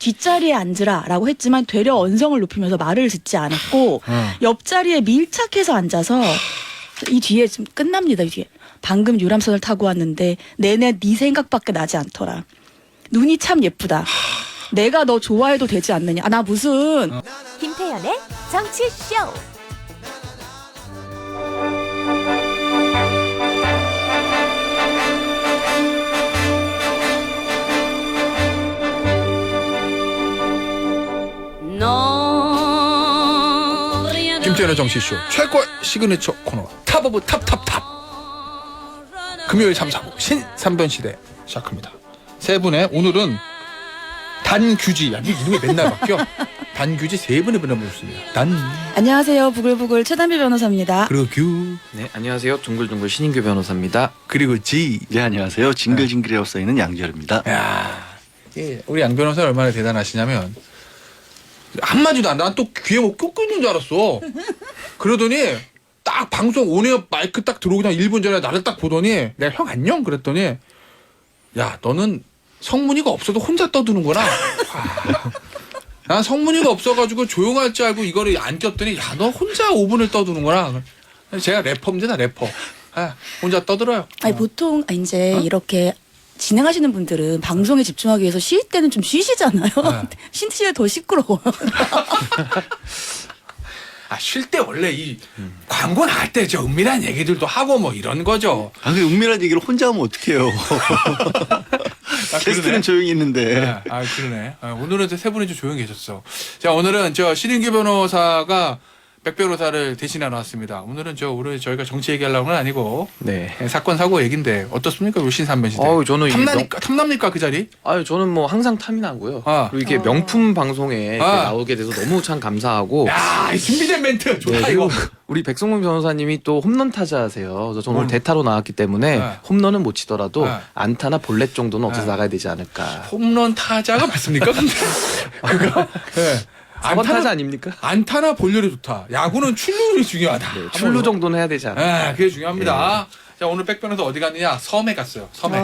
뒷자리에 앉으라라고 했지만 되려 언성을 높이면서 말을 듣지 않았고 옆자리에 밀착해서 앉아서 이 뒤에 좀 끝납니다. 이 뒤에 방금 유람선을 타고 왔는데 내내 네 생각밖에 나지 않더라. 눈이 참 예쁘다. 내가 너 좋아해도 되지 않느냐. 아, 나 무슨 김태현의 정치쇼. 김태현의 정치쇼 최고의 시그니처 코너 탑 오브 탑탑탑 금요일 3, 4부 신삼변시대 시작합니다. 세 분의 오늘은 단규지 이름이 맨날 바뀌어. 단규지 세 분의 분을 모셨습니다. 단 안녕하세요. 부글부글 최단비 변호사입니다. 그리고 규 네, 안녕하세요. 둥글둥글 신인규 변호사입니다. 그리고 지. 네, 안녕하세요. 징글징글이라고 써있는 양지열입니다. 야, 예, 우리 양 변호사 얼마나 대단하시냐면 한마디도 안 나. 난 또 귀에 뭐 꽂고 있는 줄 알았어. 그러더니 딱 방송 온에어 마이크 딱 들어오기 전 1분 전에 나를 딱 보더니 내가 형 안녕 그랬더니 야 너는 성문이가 없어도 혼자 떠드는구나. 난 성문이가 없어가지고 조용할 줄 알고 이거를 안 꼈더니 야 너 혼자 5분을 떠드는구나. 제가 래퍼입니다 래퍼. 아, 혼자 떠들어요. 아니 보통 이제 이렇게 진행하시는 분들은 방송에 집중하기 위해서 쉴 때는 좀 쉬시잖아요. 쉴 때 더 시끄러워요. 아, 쉴 때 원래 이 광고 나갈 때 저 은밀한 얘기들도 하고 뭐 이런 거죠. 아, 그 은밀한 얘기를 혼자 하면 어떡해요. 아, 게스트는 조용히 있는데. 네. 아, 그러네. 아, 오늘은 세 분이 좀 조용히 계셨어. 자, 오늘은 저 신인규 변호사가 백 변호사를 대신해 나왔습니다. 오늘은 오늘 저희가 정치 얘기하려는 건 아니고 네. 사건 사고 얘긴데 어떻습니까? 우리 신삼변시대. 저는 탐납니까 그 자리? 저는 뭐 항상 탐이 나고요. 아. 그리고 이게 명품 방송에 이렇게 나오게 돼서 너무 참 감사하고. 야, 이 준비된 멘트 좋다. 네, 그리고 이거. 우리 백성문 변호사님이 또 홈런 타자세요. 그래서 저는 오늘 대타로 나왔기 때문에 네. 홈런은 못 치더라도 네. 안타나 볼넷 정도는 없어서 네. 나가야 되지 않을까. 홈런 타자가 맞습니까? 근데 그거 네. 4번 타자 아닙니까? 안타나 볼률이 좋다. 야구는 출루율이 중요하다. 네, 출루 정도는 해야 되지 않을까. 네, 그게 중요합니다. 자, 오늘 백 변호사 어디 갔느냐? 섬에 갔어요. 섬에.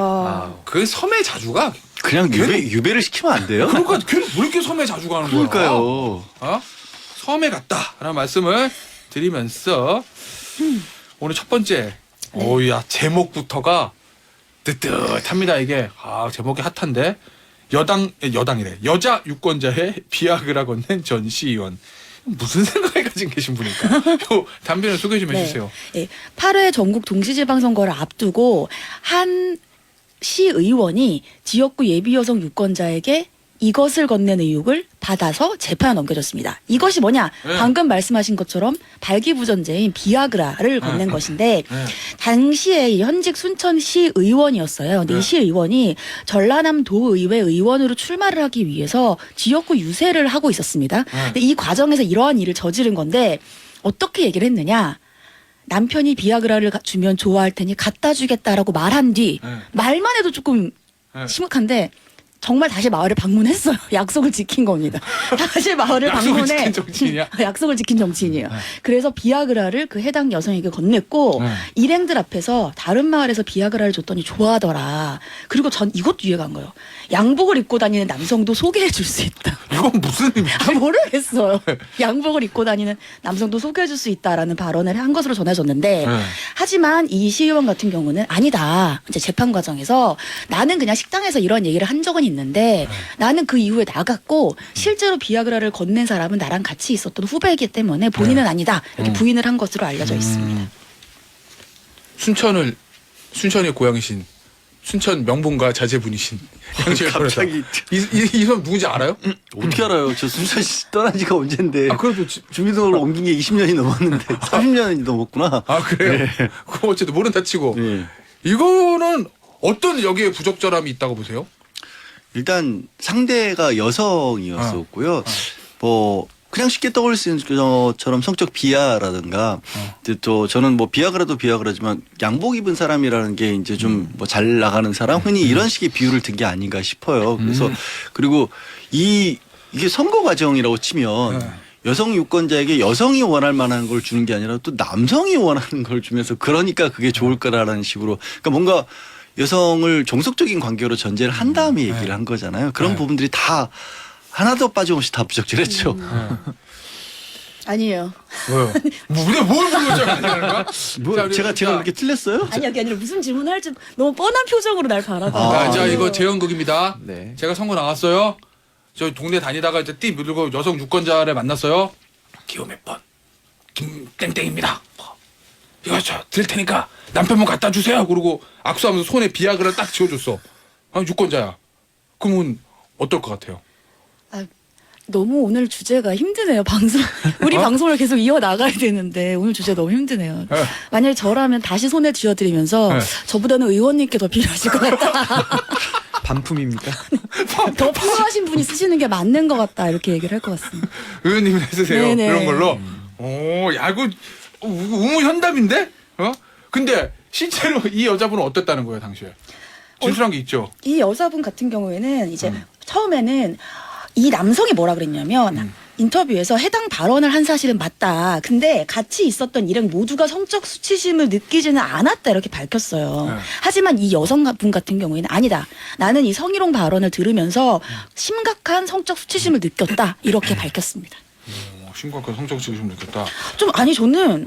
그 섬에 자주 가. 그냥 유배를 시키면 안 돼요? 그러니까 걔는 왜 이렇게 섬에 자주 가는 거야? 그러니까요. 섬에 갔다라는 말씀을 드리면서 오늘 첫 번째 오야 제목부터가 뜨뜻합니다. 이게 제목이 핫한데 여당이래. 여자 유권자의 비아그라 건넨 전 시의원. 무슨 생각을 가진 계신 분일까? 담비는 소개 좀 해주세요. 네. 8회 전국 동시지방선거를 앞두고 한 시의원이 지역구 예비여성 유권자에게 이것을 건넨 의혹을 받아서 재판에 넘겨졌습니다. 이것이 뭐냐? 네. 방금 말씀하신 것처럼 발기부전제인 비아그라를 건넨 것인데 당시에 이 현직 순천시 의원이었어요. 근데 이 시의원이 전라남 도의회 의원으로 출마를 하기 위해서 지역구 유세를 하고 있었습니다. 근데 이 과정에서 이러한 일을 저지른 건데 어떻게 얘기를 했느냐? 남편이 비아그라를 주면 좋아할 테니 갖다 주겠다라고 말한 뒤 말만 해도 조금 심각한데 정말 다시 마을을 방문했어요. 약속을 지킨 겁니다. 다시 마을을 약속을 방문해. 지킨 정치인이야? 약속을 지킨 정치인이에요. 그래서 비아그라를 그 해당 여성에게 건넸고 일행들 앞에서 다른 마을에서 비아그라를 줬더니 좋아하더라. 그리고 전 이것도 이해가 안 가요. 양복을 입고 다니는 남성도 소개해 줄 수 있다. 이건 무슨 의미지? 모르겠어요. 양복을 입고 다니는 남성도 소개해 줄 수 있다라는 발언을 한 것으로 전해졌는데 하지만 이 시의원 같은 경우는 아니다. 이제 재판 과정에서 나는 그냥 식당에서 이런 얘기를 한 적은 있는데 나는 그 이후에 나갔고 실제로 비아그라를 건넨 사람은 나랑 같이 있었던 후배이기 때문에 본인은 아니다. 이렇게 부인을 한 것으로 알려져 있습니다. 순천의 고향이신 순천 명분가 자제분이신 양지열 변호사. 갑자기 이 사람 누군지 알아요? 어떻게 알아요? 저 순천시 떠난 지가 언젠데. 그래도 주민등록을 옮긴 게 20년이 넘었는데 30년이 넘었구나. 그래요? 그거 어쨌든 모른다 치고 네. 이거는 어떤 여기에 부적절함이 있다고 보세요? 일단 상대가 여성이었었고요. 뭐 그냥 쉽게 떠올릴 수 있는 것처럼 성적 비하라든가 이제 또 저는 뭐 비아그라도 비아그라지만 양복 입은 사람이라는 게 이제 좀 뭐 잘 나가는 사람 흔히 이런 식의 비유를 든 게 아닌가 싶어요. 그래서 그리고 이게 선거 과정이라고 치면 여성 유권자에게 여성이 원할 만한 걸 주는 게 아니라 또 남성이 원하는 걸 주면서 그러니까 그게 좋을 거라는 식으로 그러니까 뭔가 여성을 종속적인 관계로 전제를 한 다음에 얘기를 한 거잖아요. 그런 부분들이 다 하나도 빠짐없이 다 부적절했죠. 아니에요. 왜요? 뭘 부르자는 거야? 뭐 제가 그렇게 틀렸어요? 아니 그게 아니라 무슨 질문을 할지 너무 뻔한 표정으로 날 바라봐. 아, 자 이거 재연극입니다. 네. 제가 선거 나왔어요. 저 동네 다니다가 이제 띠 물고 여성 유권자를 만났어요. 기호 몇 번? 김땡땡입니다. 이거 저 드릴 테니까 남편분 갖다 주세요. 그러고 악수하면서 손에 비아그라를 딱 쥐어줬어. 아, 유권자야. 그러면 어떨 것 같아요? 아, 너무 오늘 주제가 힘드네요. 우리 방송을 계속 이어 나가야 되는데 오늘 주제 너무 힘드네요. 네. 만약에 저라면 다시 손에 쥐어드리면서 네. 저보다는 의원님께 더 필요하실 것 같다. 반품입니까? 더 필요하신 분이 쓰시는 게 맞는 것 같다. 이렇게 얘기를 할 것 같습니다. 의원님이 해주세요. 네네. 그런 걸로. 오, 야, 이거 우무현답인데? 어? 근데 실제로 이 여자분은 어땠다는 거예요, 당시에? 진술한 게 있죠. 이 여자분 같은 경우에는 이제 처음에는 이 남성이 뭐라 그랬냐면 인터뷰에서 해당 발언을 한 사실은 맞다. 근데 같이 있었던 일행 모두가 성적 수치심을 느끼지는 않았다 이렇게 밝혔어요. 네. 하지만 이 여성분 같은 경우에는 아니다. 나는 이 성희롱 발언을 들으면서 심각한 성적 수치심을 느꼈다 이렇게 밝혔습니다. 심각한 성적 지금 느꼈다. 좀 아니 저는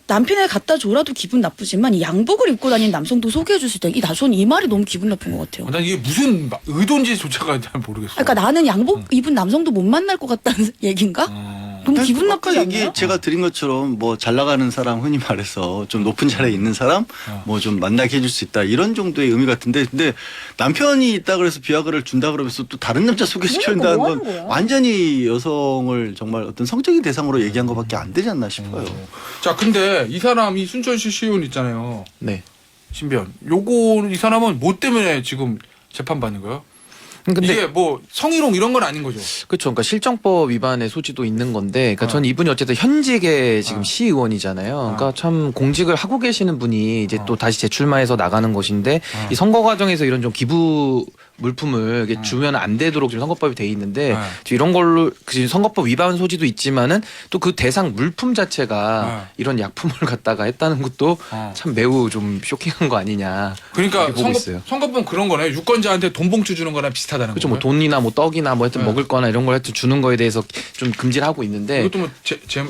남편에 갖다 줘라도 기분 나쁘지만 이 양복을 입고 다니는 남성도 소개해 줬을 때 저는 이 말이 너무 기분 나쁜 것 같아요. 난 이게 무슨 의도인지조차가 잘 모르겠어. 그러니까 나는 양복 입은 남성도 못 만날 것 같다는 얘긴가? 너무 기분 아까 나쁘지 얘기 않나요? 제가 드린 것처럼 뭐 잘 나가는 사람 흔히 말해서 좀 높은 자리에 있는 사람 뭐 좀 만나게 해줄 수 있다 이런 정도의 의미 같은데 근데 남편이 있다 그래서 비아그라를 준다 그러면서 또 다른 남자 소개시켜준다는 뭐 건 하는 거야? 완전히 여성을 정말 어떤 성적인 대상으로 얘기한 것밖에 안 되지 않나 싶어요. 자, 근데 이 사람이 순천시 시의원 있잖아요. 네. 신변. 이 사람은 뭐 때문에 지금 재판받는 거예요? 근데 이게 뭐 성희롱 이런 건 아닌 거죠? 그렇죠. 그러니까 실정법 위반의 소지도 있는 건데, 그러니까 전 이분이 어쨌든 현직의 지금 시의원이잖아요. 그러니까 참 공직을 하고 계시는 분이 이제 또 다시 재출마해서 나가는 것인데, 이 선거 과정에서 이런 좀 기부 물품을 이렇게 주면 안 되도록 지금 선거법이 돼 있는데 이런 걸로 그 선거법 위반 소지도 있지만은 또 그 대상 물품 자체가 이런 약품을 갖다가 했다는 것도 참 매우 좀 쇼킹한 거 아니냐. 그러니까 이렇게 보고 있어요. 선거법 그런 거네. 유권자한테 돈 봉투 주는 거랑 비슷하다는 그렇죠. 거예요. 뭐 돈이나 뭐 떡이나 뭐 하여튼 먹을 거나 이런 걸 하여튼 주는 거에 대해서 좀 금지를 하고 있는데. 이것도 뭐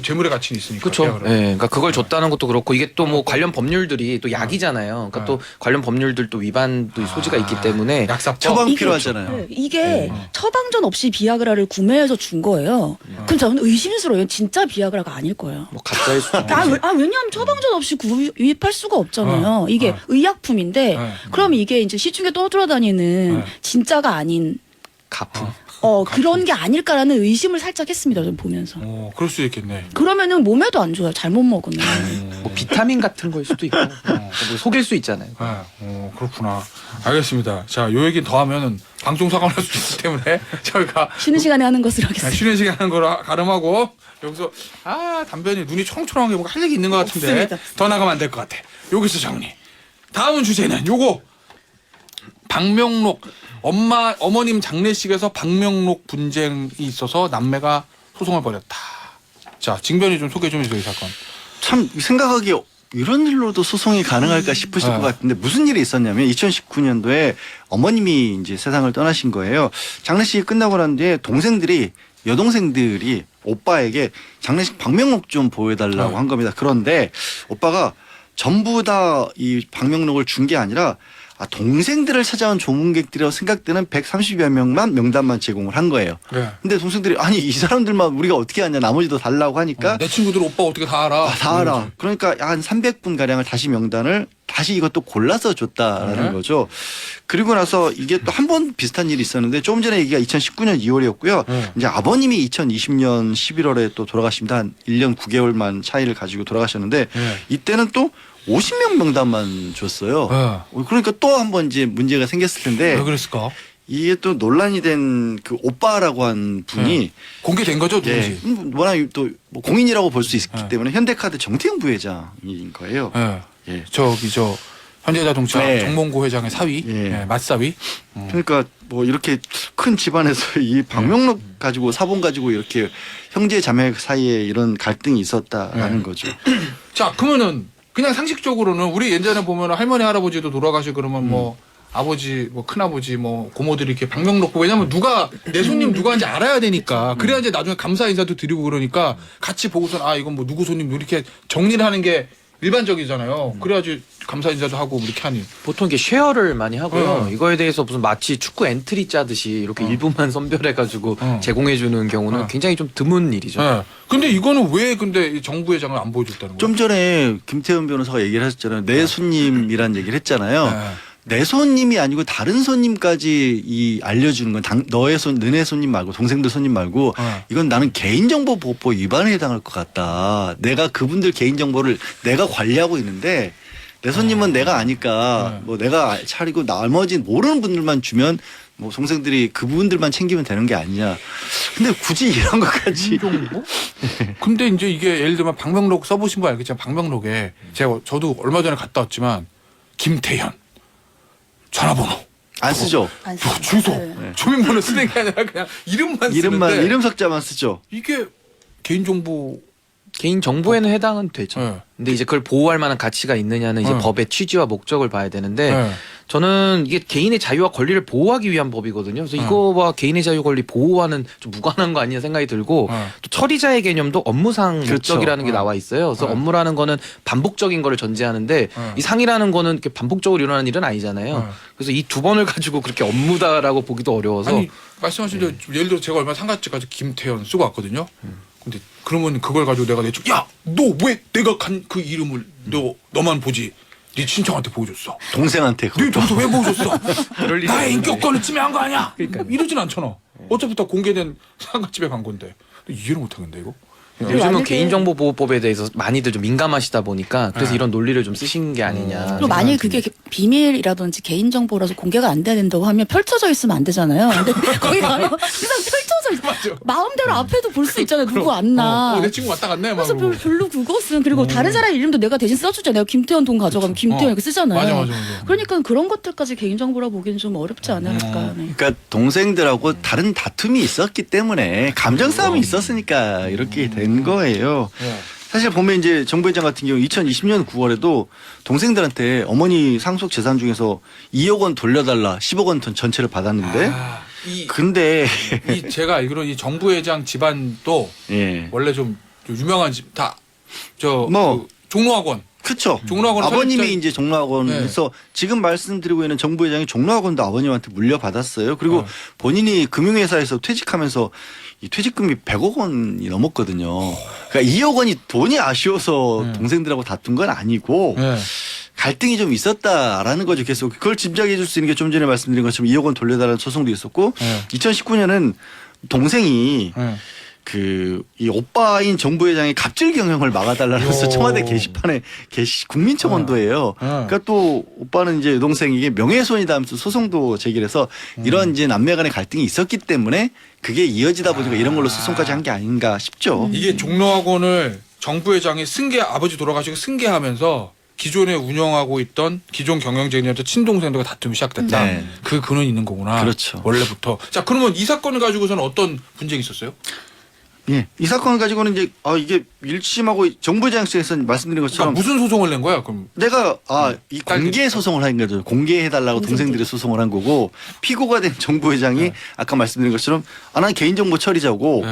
재물의 가치는 있으니까. 그렇죠. 예. 그러니까 그걸 줬다는 것도 그렇고 이게 또 뭐 관련 법률들이 또 약이잖아요. 그러니까 또 관련 법률들도 위반도 소지가 있기 때문에 약사법. 처방 이게 필요하잖아요. 네, 이게 처방전 없이 비아그라를 구매해서 준 거예요. 그럼 저는 의심스러워요. 진짜 비아그라가 아닐 거예요. 뭐 가짜일 수도 있지. 왜냐하면 처방전 없이 구입할 수가 없잖아요. 이게 의약품인데 그럼 이게 이제 시중에 떠돌아다니는 진짜가 아닌 가품. 그런 게 아닐까라는 의심을 살짝 했습니다. 좀 보면서. 그럴 수 있겠네. 그러면은 몸에도 안 좋아요. 잘못 먹으면. 뭐 비타민 같은 거일 수도 있고 뭐 속일 수 있잖아요. 그렇구나. 알겠습니다. 자, 요 얘기 더 하면은 방송 사고날 수 있기 때문에 저희가 쉬는 시간에 하는 것으로 하겠습니다. 쉬는 시간 하는 거로 가름하고 여기서 담변이 눈이 초롱초롱한 게 뭔가 할 얘기 있는 것 같은데 없습니다. 더 나가면 안 될 것 같아. 여기서 정리. 다음 주제는 요거 박명록 어머님 장례식에서 박명록 분쟁이 있어서 남매가 소송을 벌였다. 자, 징변이 좀 소개 좀 해주세요, 이 사건. 참 생각하기에 이런 일로도 소송이 가능할까 싶으실 것 같은데 무슨 일이 있었냐면 2019년도에 어머님이 이제 세상을 떠나신 거예요. 장례식이 끝나고 난 뒤에 여동생들이 오빠에게 장례식 방명록 좀 보여달라고 한 겁니다. 그런데 오빠가 전부 다 이 방명록을 준 게 아니라 동생들을 찾아온 조문객들이라고 생각되는 130여 명만 명단만 제공을 한 거예요. 네. 근데 동생들이 아니 이 사람들만 우리가 어떻게 아냐 나머지도 달라고 하니까 내 친구들 오빠 어떻게 다 알아? 다 알아. 그러니까 한 300분 가량을 다시 명단을 다시 이것도 골라서 줬다라는 거죠. 그리고 나서 이게 또 한 번 비슷한 일이 있었는데 조금 전에 얘기가 2019년 2월이었고요. 이제 아버님이 2020년 11월에 또 돌아가십니다. 한 1년 9개월만 차이를 가지고 돌아가셨는데 이때는 또 50명 명단만 줬어요. 그러니까 또 한 번 이제 문제가 생겼을 텐데 왜 그랬을까? 이게 또 논란이 된 그 오빠라고 한 분이 공개된 거죠, 누군지? 워낙 또 뭐 공인이라고 볼 수 있기 때문에 현대카드 정태영 부회장인 거예요. 예. 저 현대자동차 네. 정몽고 회장의 사위, 맞사위. 그러니까 뭐 이렇게 큰 집안에서 이 방명록 가지고 사본 가지고 이렇게 형제 자매 사이에 이런 갈등이 있었다라는 거죠. 자, 그러면은 그냥 상식적으로는 우리 예전에 보면 할머니 할아버지도 돌아가시고 그러면 뭐 아버지 뭐 큰아버지 뭐 고모들이 이렇게 방명록 보고 왜냐면 누가 내 손님 누가인지 알아야 되니까 그래야 이제 나중에 감사 인사도 드리고 그러니까 같이 보고선 아 이건 뭐 누구 손님 이렇게 정리를 하는 게 일반적이잖아요. 그래야지 감사 인사도 하고 이렇게 하니. 보통 이게 쉐어를 많이 하고요. 이거에 대해서 무슨 마치 축구 엔트리 짜듯이 이렇게 일부만 선별해가지고 제공해주는 경우는 굉장히 좀 드문 일이죠. 네. 근데 이거는 왜 근데 이 정부회장을 안 보여줬다는 거예요? 좀 전에 김태현 변호사가 얘기를 하셨잖아요. 내 손님이란 얘기를 했잖아요. 네. 내 손님이 아니고 다른 손님까지 이 알려주는 건 너네 손님 말고 동생들 손님 말고 이건 나는 개인정보보호법 위반에 해당할 것 같다. 내가 그분들 개인정보를 내가 관리하고 있는데 내 손님은 내가 아니까 뭐 내가 차리고 나머지 모르는 분들만 주면 뭐 동생들이 그분들만 챙기면 되는 게 아니냐. 근데 굳이 이런 것까지. 개인정보? 근데 이제 이게 예를 들면 방명록 써보신 거 알겠지만 방명록에 저도 얼마 전에 갔다 왔지만 김태현 전화번호 안 쓰죠. 안 쓰죠. 주소 네. 주민번호 쓰는 게 아니라 그냥 이름만 쓰는데 이름 석자만 쓰죠. 이게 개인정보 개인 정보에는 해당은 되죠. 네. 근데 이제 그걸 보호할 만한 가치가 있느냐는 이제 네. 법의 취지와 목적을 봐야 되는데 네. 저는 이게 개인의 자유와 권리를 보호하기 위한 법이거든요. 그래서 이거와 개인의 자유 권리 보호와는 좀 무관한 거 아니냐 생각이 들고 또 처리자의 개념도 업무상 그렇죠. 목적이라는 게 나와 있어요. 그래서 업무라는 거는 반복적인 거를 전제하는데 이 상이라는 거는 이렇게 반복적으로 일어나는 일은 아니잖아요. 그래서 이 두 번을 가지고 그렇게 업무다라고 보기도 어려워서 아니 말씀하신 대로 예를 들어 제가 얼마 상가집 가서 김태현 쓰고 왔거든요. 근데 그러면 그걸 가지고 내가 내쪽 야너 왜 내가 간 그 이름을 너만 보지? 네 친척한테 보여줬어. 동생한테. 네 동생 왜 보여줬어? 그럴 리가 나의 없는데. 인격권을 침해한 거 아니야? 이러진 않잖아. 어차피 다 공개된 상가집에 간 건데 이해를 못하겠는데 이거. 요즘은 만약에- 개인정보보호법에 대해서 많이들 좀 민감하시다 보니까 그래서 이런 논리를 좀 쓰신 게 아니냐. 그리고 만약에 그게 비밀이라든지 개인정보라서 공개가 안 된다고 하면 펼쳐져 있으면 안 되잖아요. 근데 거기 가면 그냥 펼쳐져 있어. 마음대로 앞에도 볼 수 있잖아요. 누구 왔나. 내 친구 왔다 갔네. 막 그래서 그러고. 별로 그것은 그리고 다른 사람 이름도 내가 대신 써주잖아요. 김태현 돈 가져가면 김태현 이렇게 쓰잖아요. 맞아. 그러니까 그런 것들까지 개인정보라 보기는 좀 어렵지 않을까. 네. 그러니까 동생들하고 다른 다툼이 있었기 때문에 감정 싸움이 있었으니까 이렇게 된 거예요. 사실 보면 이제 정부회장 같은 경우 2020년 9월에도 동생들한테 어머니 상속 재산 중에서 2억 원 돌려달라 10억 원 전체를 받았는데 근데 이 제가 알기로는 이 정부회장 집안도 예. 원래 좀 유명한 집 다 뭐. 그 종로학원. 그쵸. 종로학원 아버님이 설립자- 이제 종로학원에서 지금 말씀드리고 있는 정부회장이 종로학원도 아버님한테 물려받았어요. 그리고 본인이 금융회사에서 퇴직하면서 이 퇴직금이 100억 원이 넘었거든요. 그러니까 2억 원이 돈이 아쉬워서 동생들하고 다툰 건 아니고 갈등이 좀 있었다라는 거죠. 계속 그걸 짐작해 줄 수 있는 게 좀 전에 말씀드린 것처럼 2억 원 돌려달라는 소송도 있었고 2019년은 동생이 이 오빠인 정부회장의 갑질 경영을 막아달라면서 청와대 게시판에 국민청원도예요. 그러니까 또 오빠는 이제 여동생에게 명예훼손이다 하면서 소송도 제기해서 이런 이제 남매간의 갈등이 있었기 때문에 그게 이어지다 보니까 이런 걸로 소송까지 한 게 아닌가 싶죠. 이게 종로학원을 정부회장이 아버지 돌아가시고 승계하면서 기존에 운영하고 있던 기존 경영진이었던 친동생들과 다툼이 시작됐다. 네. 그 근원이 있는 거구나. 그렇죠. 원래부터. 자, 그러면 이 사건을 가지고서는 어떤 분쟁이 있었어요? 예. 이 사건을 가지고는 이제 이게 1심하고 정부회장 측에서 말씀드린 것처럼 무슨 소송을 낸 거야? 그럼 내가 이 공개 소송을 한 거죠. 공개해달라고 동생들이 소송을 한 거고 피고가 된 정부회장이 아까 말씀드린 것처럼 난 개인정보 처리자고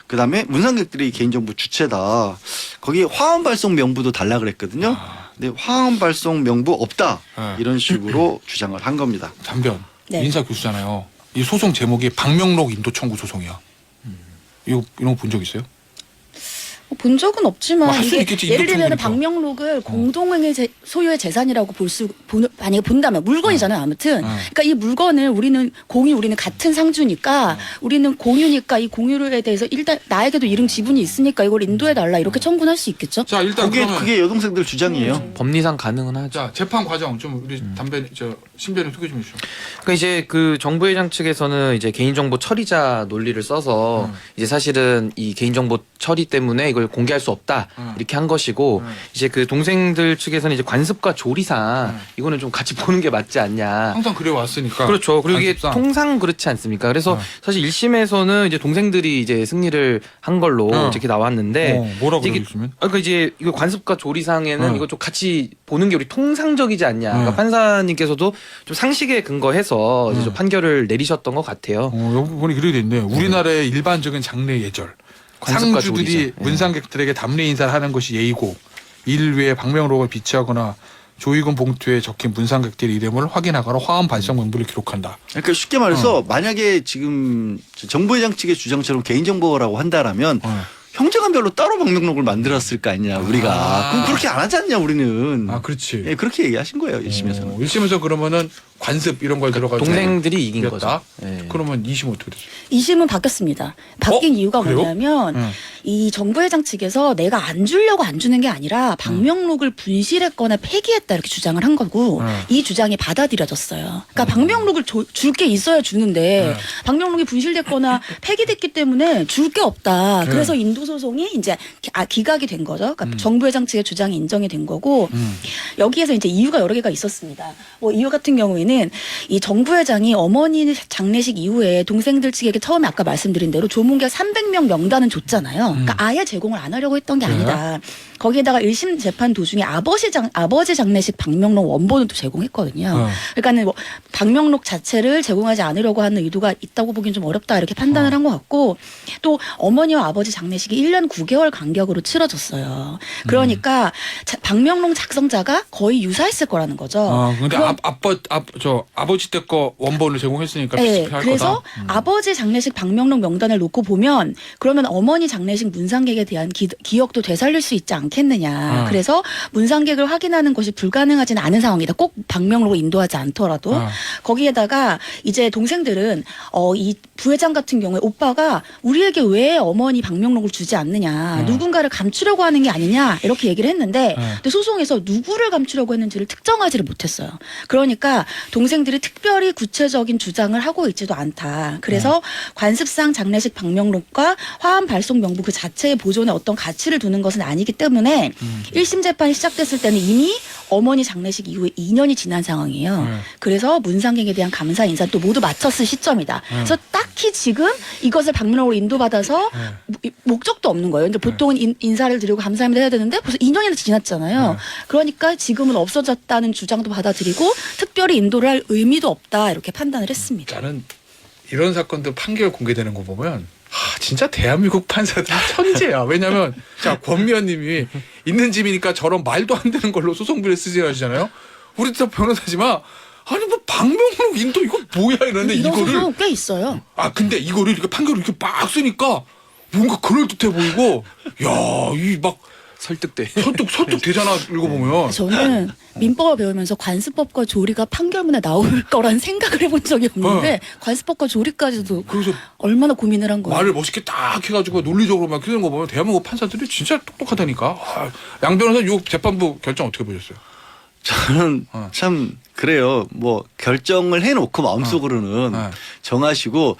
그다음에 문상객들이 개인정보 주체다. 거기 화원 발송 명부도 달라 그랬거든요. 근데 화원 발송 명부 없다. 이런 식으로 주장을 한 겁니다. 담변 네. 민사 교수잖아요. 이 소송 제목이 방명록 인도 청구 소송이야. 이런 거 본 적 있어요? 본 적은 없지만 뭐 할수 이게 있겠지, 예를 들면 인도청구니까. 방명록을 공동의 소유의 재산이라고 만약에 본다면 물건이잖아요. 아무튼 그러니까 이 물건을 우리는 같은 상주니까 우리는 공유니까 이 공유에 대해서 일단 나에게도 이름 지분이 있으니까 이걸 인도해 달라 이렇게 청구할 수 있겠죠. 자, 일단 그러면 그게 여동생들 주장이에요. 법리상 가능은 하죠. 자, 재판 과정 좀 우리 신변님 소개 좀 해주시죠. 그러니까 이제 그 정부회장 측에서는 이제 개인정보 처리자 논리를 써서 이제 사실은 이 개인정보 처리 때문에 이걸 공개할 수 없다 이렇게 한 것이고 이제 그 동생들 측에서는 이제 관습과 조리상 이거는 좀 같이 보는 게 맞지 않냐. 항상 그래 왔으니까. 그렇죠. 그리고 이게 관습상. 통상 그렇지 않습니까? 그래서 사실 1심에서는 이제 동생들이 이제 승리를 한 걸로 이렇게 나왔는데 뭐라고 이게 그러시면? 그러니까 이제 이거 관습과 조리상에는 이거 좀 같이 보는 게 우리 통상적이지 않냐. 그러니까 판사님께서도 좀 상식에 근거해서 이제 좀 판결을 내리셨던 것 같아요. 여기 보니 그렇게 돼 있네. 우리나라의 일반적인 장례 예절. 관습과 상주들이 조리죠. 문상객들에게 답례 인사를 하는 것이 예의고 일 외에 방명록을 비치하거나 조의금 봉투에 적힌 문상객들의 이름을 확인하거나 화환 발송 명부를 기록한다. 그러니까 쉽게 말해서 만약에 지금 정부회장 측의 주장처럼 개인정보라고 한다라면 형제간별로 따로 방명록을 만들었을 거 아니냐 우리가. 그럼 그렇게 안 하지 않냐 우리는. 그렇지. 예, 그렇게 얘기하신 거예요 1심에서는. 1심에서 그러면은 관습 이런 걸 들어가지고 동생들이 이긴 이겼다? 거죠. 예. 그러면 2심 어떻게 되죠? 2심은 바뀌었습니다. 바뀐 이유가 그래요? 뭐냐면 이 정부회장 측에서 내가 안 주려고 안 주는 게 아니라 방명록을 분실했거나 폐기했다 이렇게 주장을 한 거고 이 주장이 받아들여졌어요. 그러니까 방명록을 줄 게 있어야 주는데 방명록이 분실됐거나 폐기됐기 때문에 줄 게 없다. 그래서 인도 소송이 이제 기각이 된 거죠. 그러니까 정부회장 측의 주장이 인정이 된 거고 여기에서 이제 이유가 여러 개가 있었습니다. 뭐 이유 같은 경우에는 이 정부회장이 어머니 장례식 이후에 동생들 측에게 처음에 아까 말씀드린 대로 조문객 300명 명단은 줬잖아요. 그러니까 아예 제공을 안 하려고 했던 게 아니다. 거기에다가 1심 재판 도중에 아버지 장례식 방명록 원본을 또 제공했거든요. 그러니까는 뭐 방명록 자체를 제공하지 않으려고 하는 의도가 있다고 보기엔 좀 어렵다 이렇게 판단을 한 것 같고 또 어머니와 아버지 장례식이 1년 9개월 간격으로 치러졌어요. 그러니까 방명록 작성자가 거의 유사했을 거라는 거죠. 근데 아버지 때 거 원본을 제공했으니까 네, 비슷할 그래서 거다. 아버지 장례식 방명록 명단을 놓고 보면 그러면 어머니 장례식 문상객에 대한 기억도 되살릴 수 있지 않겠느냐. 그래서 문상객을 확인하는 것이 불가능하지는 않은 상황이다. 꼭 방명록을 인도하지 않더라도 거기에다가 이제 동생들은 이 부회장 같은 경우에 오빠가 우리에게 왜 어머니 방명록을 주지 않느냐. 누군가를 감추려고 하는 게 아니냐 이렇게 얘기를 했는데 근데 소송에서 누구를 감추려고 했는지를 특정하지를 못했어요. 그러니까 동생들이 특별히 구체적인 주장을 하고 있지도 않다. 그래서 관습상 장례식 방명록과 화환 발송 명부 그 자체의 보존에 어떤 가치를 두는 것은 아니기 때문에 1심 재판이 시작됐을 때는 이미 어머니 장례식 이후에 2년이 지난 상황이에요. 그래서 문상객에 대한 감사 인사 또 모두 마쳤을 시점이다. 그래서 딱히 지금 이것을 방명록으로 인도받아서 목적도 없는 거예요. 근데 보통은 인사를 드리고 감사합니다 해야 되는데 벌써 2년이나 지났잖아요. 그러니까 지금은 없어졌다는 주장도 받아들이고 특별히 인도를 할 의미도 없다 이렇게 판단을 했습니다. 나는 이런 사건들 판결 공개되는 거 보면 진짜 대한민국 판사들 천재야. 왜냐면 자 권미연님이 있는 집이니까 저런 말도 안 되는 걸로 소송비를 쓰지 하시잖아요. 우리 또 변호사지만 아니 뭐 방명록 인도 이거 뭐야 이러는데 이런 이거를 소송 꽤 있어요. 근데 이거를 이렇게 판결을 이렇게 막 쓰니까 뭔가 그럴듯해 보이고 이 막 설득돼. 설득 되잖아 읽어보면. 저는 민법을 배우면서 관습법과 조리가 판결문에 나올 거란 생각을 해본 적이 없는데 관습법과 조리까지도 그래서 얼마나 고민을 한 거예요. 말을 멋있게 딱 해가지고 논리적으로 막 쓰는 거 보면 대한민국 판사들이 진짜 똑똑하다니까. 양 변호사 이 재판부 결정 어떻게 보셨어요? 저는 참 그래요. 뭐 결정을 해놓고 마음속으로는 정하시고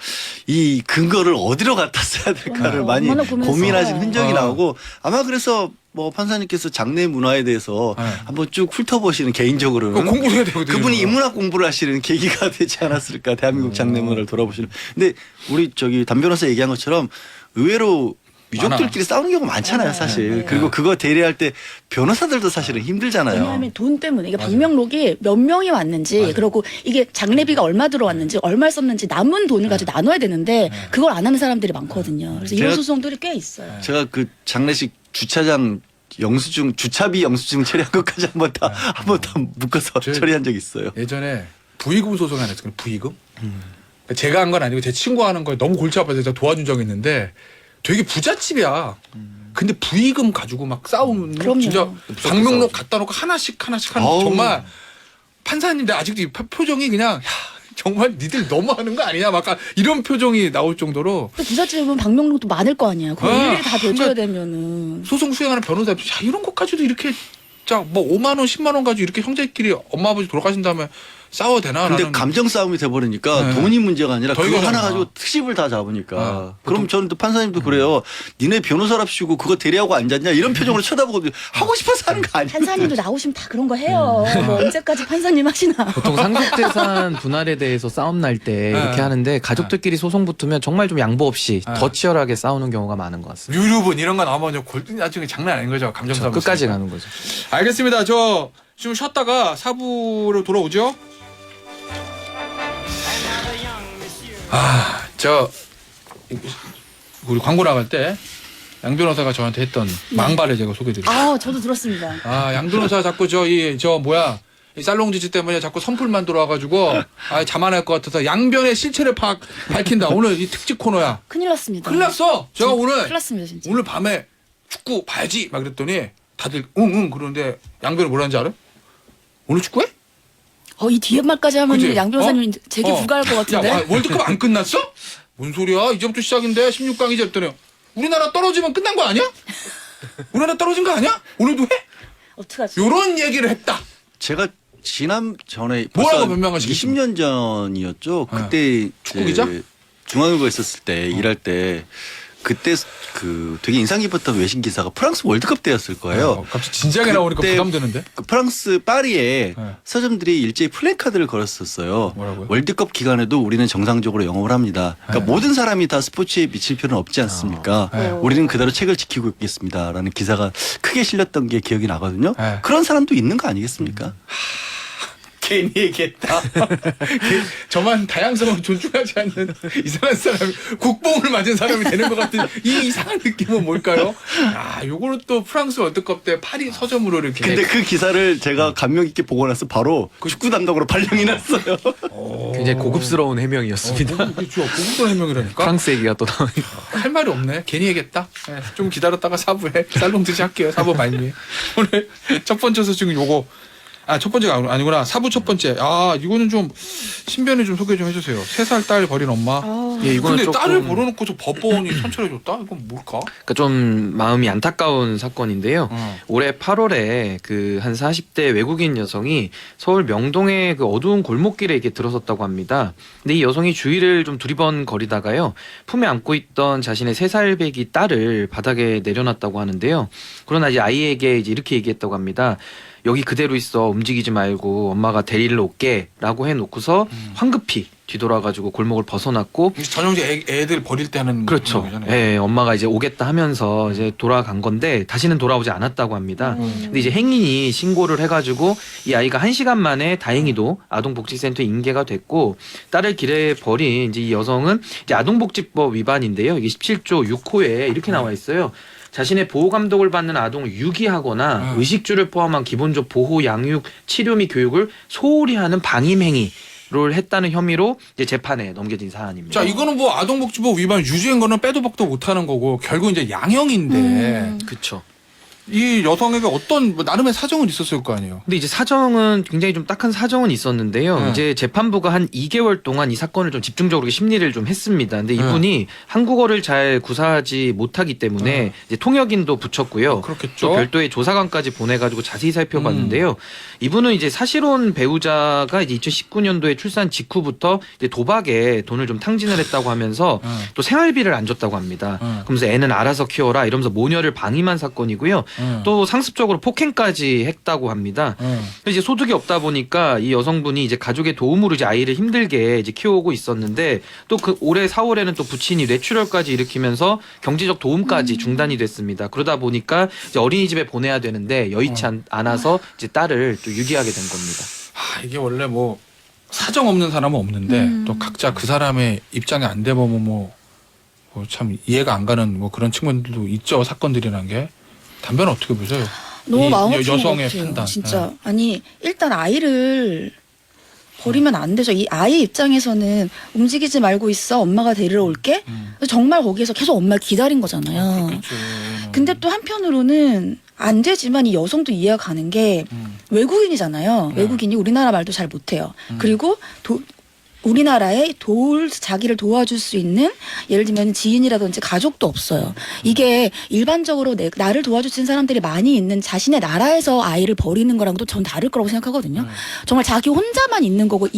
이 근거를 어디로 갖다 써야 될까를 많이 얼마나 고민했어요. 고민하신 흔적이 나오고 아마 그래서 뭐 판사님께서 장례 문화에 대해서 한번 쭉 훑어보시는 개인적으로는 공부해야 되거든요. 그분이 인문학 공부를 하시는 계기가 되지 않았을까. 대한민국 장례 문화를 돌아보시는. 근데 우리 담 변호사 얘기한 것처럼 의외로 유족들끼리 싸우는 경우가 많잖아요, 사실. 그리고 그거 대리할 때 변호사들도 사실은 힘들잖아요. 왜냐하면 돈 때문에 이게 방명록이 몇 명이 왔는지 그리고 이게 장례비가 얼마 들어왔는지 얼마 썼는지 남은 돈을 가지고 나눠야 되는데 그걸 안 하는 사람들이 많거든요. 그래서 이런 소송들이 꽤 있어요. 제가 그 장례식 주차장 주차비 영수증 처리한 것까지 한번 다 묶어서 처리한 적이 있어요. 예전에 부의금 소송 하나 했어요. 부의금. 그러니까 제가 한 건 아니고 제 친구가 하는 거에 너무 골치 아파서 제가 도와준 적이 있는데 되게 부잣집이야. 근데 부의금 가지고 막 싸우는 그럼요. 진짜 방명록 갖다 놓고 하나씩 하는 정말 판사님 내 아직도 이 표정이 그냥 정말 니들 너무하는 거 아니냐 막 이런 표정이 나올 정도로. 부잣집은 방명록도 많을 거 아니에요. 그걸 일일이 다 대줘야 되면은. 소송 수행하는 변호사 이런 것까지도 이렇게 뭐 5만 원 10만 원 가지고 이렇게 형제끼리 엄마 아버지 돌아가신 다음에 싸워도 되나? 근데 감정 싸움이 돼버리니까 돈이 문제가 아니라 그거 하나 가지고 특집을 다 잡으니까. 그럼 저는 또 판사님도 그래요. 니네 변호사랍시고 그거 대리하고 앉았냐 이런 표정으로 쳐다보고 하고 싶어서 하는 거 아니야. 판사님도 나오시면 다 그런 거 해요. 뭐 언제까지 판사님 하시나. 보통 상속재산 분할에 대해서 싸움 날 때 이렇게 하는데 가족들끼리 소송 붙으면 정말 좀 양보 없이 더 치열하게 싸우는 경우가 많은 것 같습니다. 유류분 이런 거 나오면 나중에 장난 아닌 거죠. 감정 싸움. 끝까지 가는 거죠. 알겠습니다. 저 좀 쉬었다가 4부로 돌아오죠. 저 우리 광고 나갈 때 양 변호사가 저한테 했던 망발을 제가 소개드릴게요. 저도 들었습니다. 양 변호사 자꾸 이 살롱 지지 때문에 자꾸 선풀만 들어와가지고 자만할 것 같아서 양변의 실체를 밝힌다. 오늘 이 특집 코너야. 큰일 났습니다. 큰일 났어. 제가 오늘 큰일 났습니다, 진짜. 오늘 밤에 축구 봐야지 막 그랬더니 다들 응응 그러는데 양변이 뭐라는지 알아? 오늘 축구해? 이 뒤에 말까지 하면 그치? 양 변호사님 제게 불가할 것 같은데. 야, 월드컵 안 끝났어? 뭔 소리야? 이제부터 시작인데 16강이지 했더니 우리나라 떨어지면 끝난 거 아니야? 우리나라 떨어진 거 아니야? 오늘도 해? 어떡하지? 요런 얘기를 했다. 제가 전에 뭐라고 벌써 변명하시겠습니까? 20년 전이었죠. 그때 축구 기자? 중앙일보에 있었을 때 일할 때 그때 되게 인상 깊었던 외신 기사가 프랑스 월드컵 때였을 거예요. 갑자기 진지하게 나오니까 그때 부담되는데. 그 프랑스 파리에 네. 서점들이 일제히 플래카드를 걸었었어요. 뭐라고요? 월드컵 기간에도 우리는 정상적으로 영업을 합니다. 그러니까 네. 모든 사람이 다 스포츠에 미칠 필요는 없지 않습니까? 네. 우리는 그대로 책을 지키고 있겠습니다라는 기사가 크게 실렸던 게 기억이 나거든요. 네. 그런 사람도 있는 거 아니겠습니까? 괜히 얘기했다. 저만 다양성을 존중하지 않는 이상한 사람이 국뽕을 맞은 사람이 되는 것 같은 이 이상한 느낌은 뭘까요? 요거는 또 프랑스 월드컵 때 파리 서점으로 이렇게. 근데 그 기사를 제가 감명 깊게 보고 나서 바로 축구 담당으로 발령이 났어요. 굉장히 고급스러운 해명이었습니다. 그렇죠. 고급스러운 해명이라니까. 프랑스 얘기가 또 나오니까. 할 말이 없네. 괜히 얘기했다. 좀 기다렸다가 4부에 살롱 듯이 할게요. 4부 말미에. 오늘 첫 번째 소식은 요거. 첫 번째가 아니구나. 4부 첫 번째. 이거는 좀 신변이 좀 소개 좀 해주세요. 3살 딸 버린 엄마. 예, 이거는 근데 조금 딸을 버려놓고서 법원이 선처해줬다? 이건 뭘까? 그러니까 좀 마음이 안타까운 사건인데요. 올해 8월에 그 한 40대 외국인 여성이 서울 명동의 그 어두운 골목길에 이렇게 들어섰다고 합니다. 근데 이 여성이 주위를 좀 두리번거리다가요. 품에 안고 있던 자신의 3살 배기 딸을 바닥에 내려놨다고 하는데요. 그러나 이제 아이에게 이제 이렇게 얘기했다고 합니다. 여기 그대로 있어, 움직이지 말고 엄마가 데리러 올게 라고 해놓고서 황급히 뒤돌아가지고 골목을 벗어났고. 전형적인 애들 버릴 때 하는 그렇죠. 예, 엄마가 이제 오겠다 하면서 이제 돌아간 건데 다시는 돌아오지 않았다고 합니다. 근데 이제 행인이 신고를 해가지고 이 아이가 1시간 만에 다행히도 아동복지센터에 인계가 됐고, 딸을 길에 버린 이제 이 여성은 이제 아동복지법 위반인데요. 이게 17조 6호에 이렇게 나와 있어요. 자신의 보호 감독을 받는 아동을 유기하거나 의식주를 포함한 기본적 보호, 양육, 치료 및 교육을 소홀히 하는 방임 행위를 했다는 혐의로 이제 재판에 넘겨진 사안입니다. 자, 이거는 뭐 아동복지법 위반 유죄인 거는 빼도 박도 못하는 거고 결국 이제 양형인데. 그렇죠. 이 여성에게 어떤 나름의 사정은 있었을 거 아니에요. 근데 이제 사정은 굉장히 좀 딱한 사정은 있었는데요. 이제 재판부가 한 2개월 동안 이 사건을 좀 집중적으로 심리를 좀 했습니다. 근데 이분이 한국어를 잘 구사하지 못하기 때문에 이제 통역인도 붙였고요. 그렇겠죠. 또 별도의 조사관까지 보내가지고 자세히 살펴봤는데요. 이분은 이제 사실혼 배우자가 이제 2019년도에 출산 직후부터 이제 도박에 돈을 좀 탕진을 했다고 하면서 또 생활비를 안 줬다고 합니다. 그러면서 애는 알아서 키워라 이러면서 모녀를 방임한 사건이고요. 또 상습적으로 폭행까지 했다고 합니다. 이제 소득이 없다 보니까 이 여성분이 이제 가족의 도움으로 이제 아이를 힘들게 이제 키워오고 있었는데 또 그 올해 4월에는 또 부친이 뇌출혈까지 일으키면서 경제적 도움까지 중단이 됐습니다. 그러다 보니까 이제 어린이집에 보내야 되는데 여의치 않아서 이제 딸을 또 유기하게 된 겁니다. 이게 원래 뭐 사정 없는 사람은 없는데 또 각자 그 사람의 입장에 안 돼보면 뭐 참 이해가 안 가는 뭐 그런 측면들도 있죠. 사건들이라는 게. 담배는 어떻게 보세요? 너무 이 마음 아픈 여성의 것 같아요. 판단. 진짜. 아니 일단 아이를 버리면 안 되죠. 이 아이 입장에서는 움직이지 말고 있어. 엄마가 데리러 올게. 정말 거기에서 계속 엄마를 기다린 거잖아요. 그렇겠죠. 근데 또 한편으로는 안 되지만 이 여성도 이해가 가는 게 외국인이잖아요. 외국인이 우리나라 말도 잘 못해요. 그리고 우리나라에 자기를 도와줄 수 있는 예를 들면 지인이라든지 가족도 없어요. 이게 일반적으로 나를 도와줄 수 있는 사람들이 많이 있는 자신의 나라에서 아이를 버리는 거랑도 전 다를 거라고 생각하거든요. 정말 자기 혼자만 있는 거고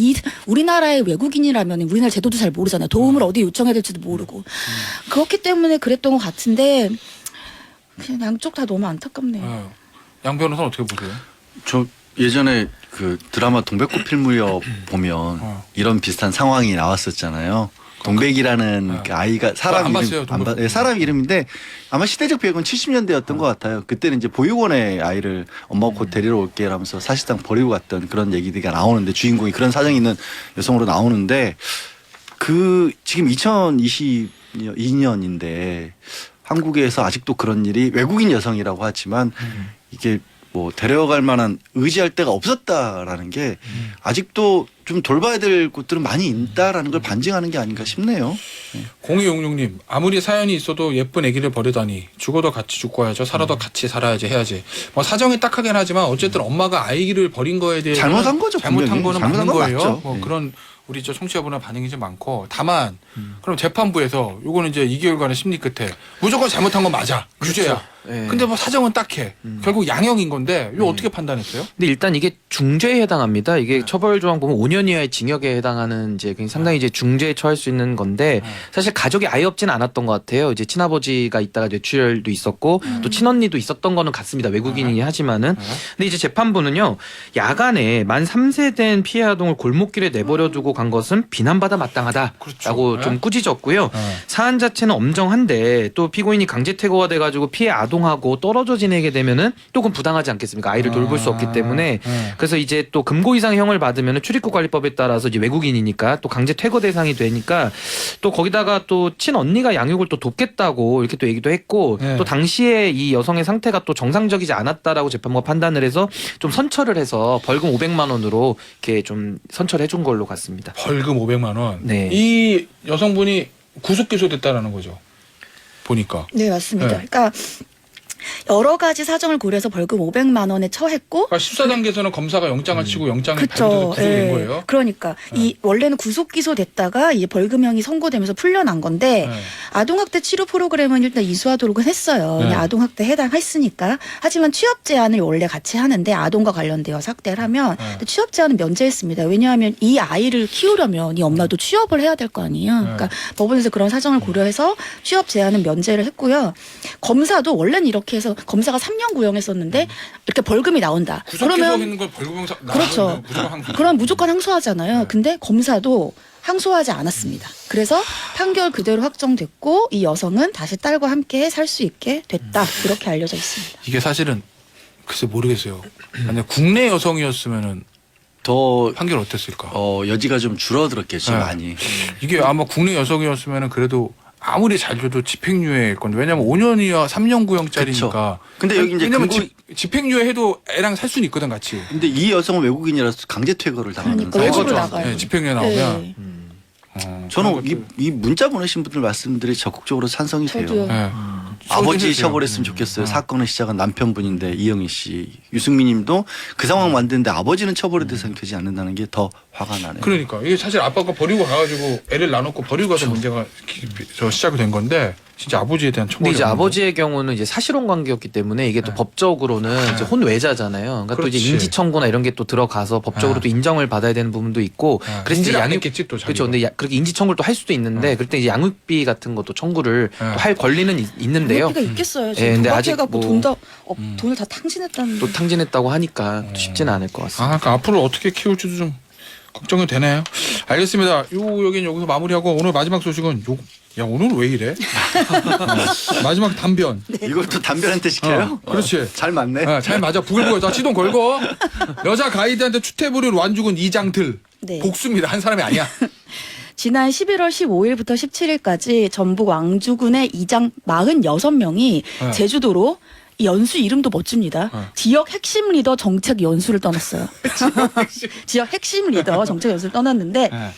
우리나라의 외국인이라면 우리나라 제도도 잘 모르잖아요. 도움을 어디 요청해야 될지도 모르고. 그렇기 때문에 그랬던 것 같은데 그냥 양쪽 다 너무 안타깝네요. 양 변호사는 어떻게 보세요? 저 예전에 그 드라마 동백꽃 필무렵 보면 이런 비슷한 상황이 나왔었잖아요. 동백이라는 그 아이가 사람 안 이름 봤어요, 동백꽃. 네, 사람 이름인데 아마 시대적 배경은 70년대였던 것 같아요. 그때는 이제 보육원에 아이를 엄마가 곧 데리러 올게 하면서 사실상 버리고 갔던 그런 얘기가 나오는데 주인공이 그런 사정이 있는 여성으로 나오는데 지금 2022년인데 한국에서 아직도 그런 일이 외국인 여성이라고 하지만 이게 뭐 데려갈 만한 의지할 데가 없었다라는 게 아직도 좀 돌봐야 될 곳들은 많이 있다라는 걸 반증하는 게 아닌가 싶네요. 0266님 아무리 사연이 있어도 예쁜 아기를 버리다니 죽어도 같이 죽어야죠 살아도 같이 살아야지 해야지 뭐 사정이 딱하긴 하지만 어쨌든 엄마가 아이를 버린 거에 대해 잘못한 거죠. 잘못한 분명히. 거는 잘못한 맞는 건 거예요. 맞죠. 뭐 그런 우리 저 청취자분의 반응이 좀 많고 다만 그럼 재판부에서 요거는 이제 2개월간의 심리 끝에 무조건 잘못한 건 맞아 유죄야. 네. 근데 뭐 사정은 딱해. 결국 양형인 건데 이거 어떻게 판단했어요? 근데 일단 이게 중죄에 해당합니다. 이게 처벌 조항 보면 5년 이하의 징역에 해당하는 이제 상당히 이제 중죄에 처할 수 있는 건데 사실 가족이 아예 없지는 않았던 것 같아요. 이제 친아버지가 있다가 뇌출혈도 있었고 또 친언니도 있었던 거는 같습니다. 외국인이긴 하지만은. 근데 이제 재판부는요 야간에 만 3세 된 피해 아동을 골목길에 내버려두고 간 것은 비난받아 마땅하다라고 그렇죠. 좀 꾸짖었고요. 사안 자체는 엄정한데 또 피고인이 강제 퇴거가 돼가지고 피해 아동하고 떨어져 지내게 되면은 또 그건 부당하지 않겠습니까? 아이를 돌볼 수 없기 때문에 그래서 이제 또 금고 이상 형을 받으면은 출입국 관리법에 따라서 이제 외국인이니까 또 강제 퇴거 대상이 되니까 또 거기다가 또 친언니가 양육을 또 돕겠다고 이렇게 또 얘기도 했고 네. 또 당시에 이 여성의 상태가 또 정상적이지 않았다라고 재판부가 판단을 해서 좀 선처를 해서 벌금 500만 원으로 이렇게 좀 선처를 해준 걸로 갔습니다. 벌금 500만 원. 네. 이 여성분이 구속 기소됐다라는 거죠. 보니까. 네, 맞습니다. 네. 그러니까 여러 가지 사정을 고려해서 벌금 500만 원에 처했고 그러니까 14단계에서는 검사가 영장을 치고 영장을 발부돼서 그렇죠. 구속된 거예요. 그러니까 이 원래는 구속 기소됐다가 이 벌금형이 선고되면서 풀려난 건데 네. 아동학대 치료 프로그램은 일단 이수하도록은 했어요. 네. 아동학대 해당했으니까. 하지만 취업 제한을 원래 같이 하는데 아동과 관련되어서 학대를 하면 네. 취업 제한은 면제했습니다. 왜냐하면 이 아이를 키우려면 이 엄마도 취업을 해야 될 거 아니에요. 그러니까 법원에서 그런 사정을 고려해서 취업 제한은 면제를 했고요. 검사도 원래는 이렇게 해서 검사가 3년 구형했었는데 이렇게 벌금이 나온다. 구속 기소 있는 걸 벌금 그렇죠. 무조건 항소. 그럼 무조건 항소하잖아요. 근데 검사도 항소하지 않았습니다. 그래서 판결 그대로 확정됐고 이 여성은 다시 딸과 함께 살 수 있게 됐다. 이렇게 알려져 있습니다. 이게 사실은 글쎄 모르겠어요. 만약 국내 여성이었으면은 더 판결 어땠을까? 여지가 좀 줄어들었겠죠 네. 많이. 이게 아마 국내 여성이었으면은 그래도 아무리 잘 줘도 집행유예일 건데 왜냐면 5년이야 3년 구형짜리니까. 근데 여기 이제 왜냐면 근거- 집행유예 해도 애랑 살 수는 있거든 같이. 근데 이 여성은 외국인이라서 강제 퇴거를 당하는 그러니까 외국으로 상황이죠. 나가요. 네, 집행유예 나오면. 네. 저는 그런 것도- 이 문자 보내신 분들 말씀들이 적극적으로 찬성이 돼요. 저도요. 네. 아버지 해주세요. 처벌했으면 좋겠어요. 사건의 시작은 남편분인데 이영희 씨, 유승민 님도 그 상황 만드는데 아버지는 처벌의 대상이 되지 않는다는 게 더 화가 나네요. 그러니까 이게 사실 아빠가 버리고 가가지고 애를 나눴고 버리고 가서 문제가 시작이 된 건데 진짜 아버지에 대한 근데 처벌이 이제 없는 아버지의 경우는 이제 사실혼 관계였기 때문에 이게 또 네. 법적으로는 이제 혼외자잖아요. 그러니까 또 이제 그렇지. 인지 청구나 이런 게 또 들어가서 법적으로 또 인정을 받아야 되는 부분도 있고. 거. 그래서 이제 인지를 안 양육 했겠지 또 자기가. 그렇죠. 근데 그렇게 인지 청구를 또 할 수도 있는데 그럴 때 이제 양육비 같은 것도 청구를 네. 또 할 권리는 있는데요. 그럴 리가 있겠어요. 예, 지금 근데 도박해갖고 아직 뭐- 돈을 다 탕진했다는. 또 탕진했다고 하니까 또 쉽지는 않을 것 같습니다. 그러니까 앞으로 어떻게 키울지도 좀 걱정이 되네요. 알겠습니다. 여긴 여기서 마무리하고 오늘 마지막 소식은 야 오늘 왜 이래? 마지막 단변. 이걸 또 담배한테 시켜요? 그렇지. 잘 맞네. 잘 맞아. 부글부글. 자 시동 걸고 여자 가이드한테 추태부를 완죽은 이장들. 네. 복수입니다. 한 사람이 아니야. 지난 11월 15일부터 17일까지 전북 왕주군의 이장 46명이 네. 제주도로 이 연수 이름도 멋집니다. 지역 핵심 리더 정책 연수를 떠났어요. 지역 핵심 리더 정책 연수를 떠났는데 네.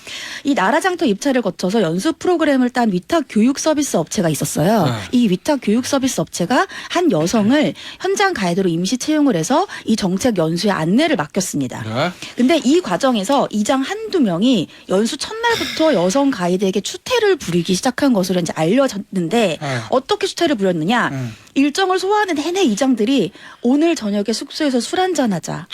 이 나라장터 입찰을 거쳐서 연수 프로그램을 딴 위탁 교육 서비스 업체가 있었어요. 네. 이 위탁 교육 서비스 업체가 한 여성을 현장 가이드로 임시 채용을 해서 이 정책 연수의 안내를 맡겼습니다. 네. 근데 이 과정에서 이장 한두 명이 연수 첫날부터 여성 가이드에게 추태를 부리기 시작한 것으로 이제 알려졌는데 네. 어떻게 추태를 부렸느냐? 일정을 소화하는 내내 이장들이 오늘 저녁에 숙소에서 술 한잔 하자.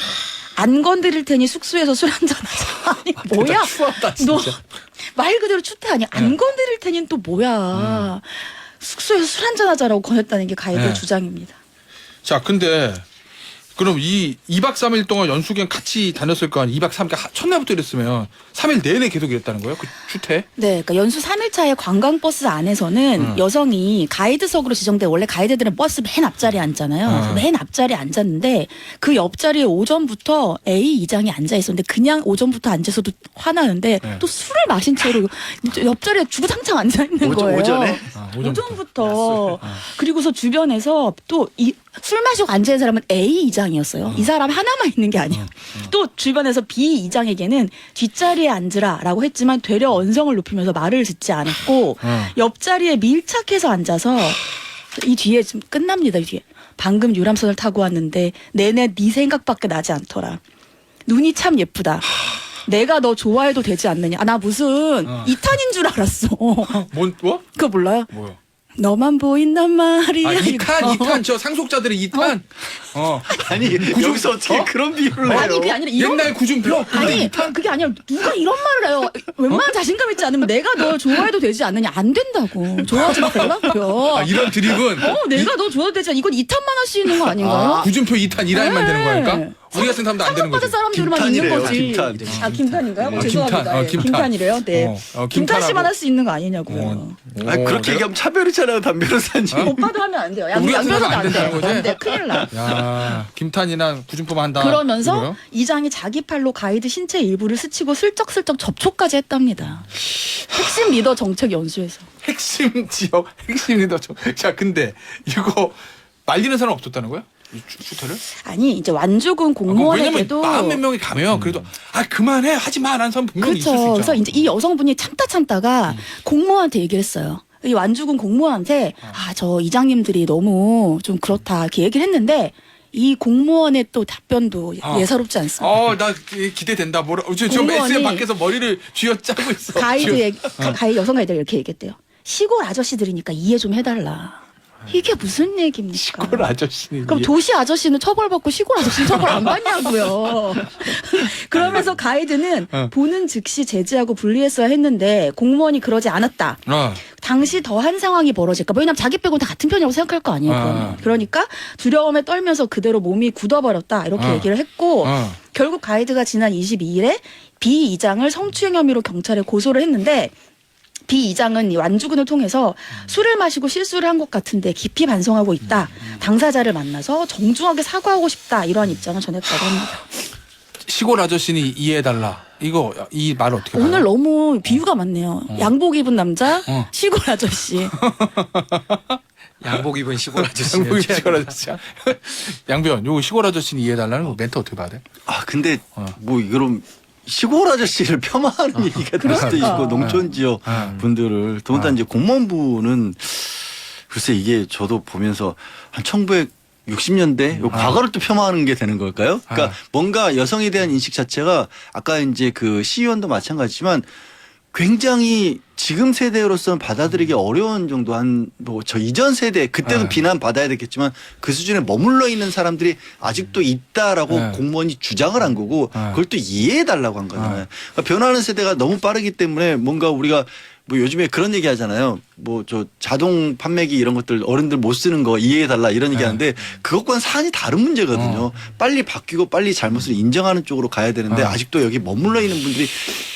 안 건드릴 테니 숙소에서 술 한잔 하자. 아니 뭐야? 추하다 너 진짜. 말 그대로 추태 아니야? 안 건드릴 테니 또 뭐야? 숙소에서 술 한잔 하자라고 권했다는 게 가이드의 네. 주장입니다. 자 근데 그럼 이 2박 3일 동안 연수경 같이 다녔을 거 아니에요. 2박 3일 첫날부터 이랬으면 3일 내내 계속 이랬다는 거예요? 그 추태? 네, 그러니까 연수 3일차의 관광버스 안에서는 여성이 가이드석으로 지정돼 원래 가이드들은 버스 맨 앞자리에 앉잖아요. 그래서 맨 앞자리에 앉았는데 그 옆자리에 오전부터 A 이장이 앉아 있었는데 그냥 오전부터 앉아서도 화나는데 네. 또 술을 마신 채로 옆자리에 주구장창 앉아 있는 거예요. 오전에? 오전부터. 그리고서 주변에서 또 술 마시고 앉아있는 사람은 A 이장이었어요. 이 사람 하나만 있는 게 아니에요. 또 주변에서 B 이장에게는 뒷자리에 앉으라라고 했지만 되려 언성을 높이면서 말을 듣지 않았고 옆자리에 밀착해서 앉아서 이 뒤에 좀 끝납니다. 이 뒤에. 방금 유람선을 타고 왔는데 내내 네 생각밖에 나지 않더라. 눈이 참 예쁘다. 내가 너 좋아해도 되지 않느냐. 나 무슨 2탄인 줄 알았어. 뭐? 그거 몰라요? 뭐요? 너만 보인단 말이야. 아, 이거. 2탄 저 상속자들의 2탄. 아니 여기서 어떻게 그런 비유를 해요? 아니 그게 아니라 이런 옛날 구준표. 아니 그게 아니라 누가 이런 말을 해요. 웬만한 자신감 있지 않으면 내가 너 좋아해도 되지 않느냐. 안 된다고. 좋아하지 말라고요. 아, 이런 드립은 내가 너 좋아해도 되지 않 이건 2탄만 할 수 있는 거 아닌가요? 구준표 2탄 1라인만 되는 거니까? 네. 우리 같은 사람도 안 되는 거지. 상속받은 사람들만 있는 거지. 김탄. 아 김탄인가요? 김탄. 죄송합니다. 예, 김탄. 김탄이래요. 네. 김탄 씨만 김탄하고. 할 수 있는 거 아니냐고요. 아, 그렇게 얘기하면 차별이잖아요, 담 변호사님. 오빠도 하면 안 돼요. 우리 같은 양변호도 사람 안 안 된다는 돼요. 거지? 안 돼. 큰일 나. 야, 김탄이나 구준표만 한다. 그러면서 이거요? 이장이 자기 팔로 가이드 신체 일부를 스치고 슬쩍슬쩍 접촉까지 했답니다. 핵심 리더 정책 연수에서. 핵심 지역, 핵심 리더. 자, 근데 이거 말리는 사람 없었다는 거야? 이 슈터를? 아니 이제 완주군 왜냐면 공무원에게도 마흔 몇 명이 가면 그래도 그만해 하지 마라는 사람 분명히 있을 수 그렇죠. 있잖아. 그래서 이제 이 여성분이 참다가 공무원한테 얘기를 했어요. 이 완주군 공무원한테 저 이장님들이 너무 좀 그렇다 이렇게 얘기를 했는데 이 공무원의 또 답변도 예사롭지 않습니다. 나 기대된다. 지금 공무원이 SM 밖에서 머리를 쥐어짜고 있어. 가이드 여성 가이드가 이렇게 얘기했대요. 시골 아저씨들이니까 이해 좀 해달라. 이게 무슨 얘기입니까? 시골 아저씨는 그럼 도시 아저씨는 처벌받고 시골 아저씨는 처벌 안 받냐고요. 그러면서 가이드는 보는 즉시 제지하고 분리했어야 했는데 공무원이 그러지 않았다. 당시 더한 상황이 벌어질까. 왜냐면 자기 빼고는 다 같은 편이라고 생각할 거 아니에요. 그러면. 그러니까 두려움에 떨면서 그대로 몸이 굳어버렸다. 이렇게 얘기를 했고 결국 가이드가 지난 22일에 B 이장을 성추행 혐의로 경찰에 고소를 했는데 B 이장은 이 완주군을 통해서 술을 마시고 실수를 한 것 같은데 깊이 반성하고 있다. 당사자를 만나서 정중하게 사과하고 싶다. 이러한 입장을 전했다고 합니다. 시골 아저씨는 이해해달라. 이 말 어떻게 봐요? 오늘 너무 비유가 많네요. 양복 입은 남자, 시골 아저씨. 양복 입은 시골 아저씨는 양복이 시골 아저씨야. 양변, 요거 시골 아저씨는 이해해달라는 거 멘트 어떻게 봐야 돼? 근데 뭐 이런 시골 아저씨를 폄하하는 얘기가 될 수도 있고 농촌 지역 분들을 더군다나 이제 공무원부는 글쎄 이게 저도 보면서 한 1960년대 요 과거를 또 폄하하는 게 되는 걸까요? 그러니까 뭔가 여성에 대한 인식 자체가 아까 이제 그 시의원도 마찬가지지만 굉장히 지금 세대로서는 받아들이기 어려운 정도 한 뭐 저 이전 세대 그때도 비난 받아야 됐겠지만 그 수준에 머물러 있는 사람들이 아직도 있다라고 공무원이 주장을 한 거고 그걸 또 이해해 달라고 한 거잖아요. 그러니까 변화하는 세대가 너무 빠르기 때문에 뭔가 우리가 뭐 요즘에 그런 얘기 하잖아요. 뭐 저 자동 판매기 이런 것들 어른들 못 쓰는 거 이해해 달라 이런 얘기 하는데 그것과는 사안이 다른 문제거든요. 빨리 바뀌고 빨리 잘못을 인정하는 쪽으로 가야 되는데 아직도 여기 머물러 있는 분들이